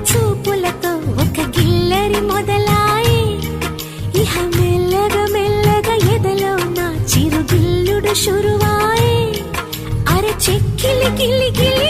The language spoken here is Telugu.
చూపులతో ఒక గిల్లరి మొదలాయి ఇహ మెల్లగా మెల్లగా ఎదలో నా చిరుగిల్లుడు షురువాయి అర చెక్కిలి గిల్లి గిల్లి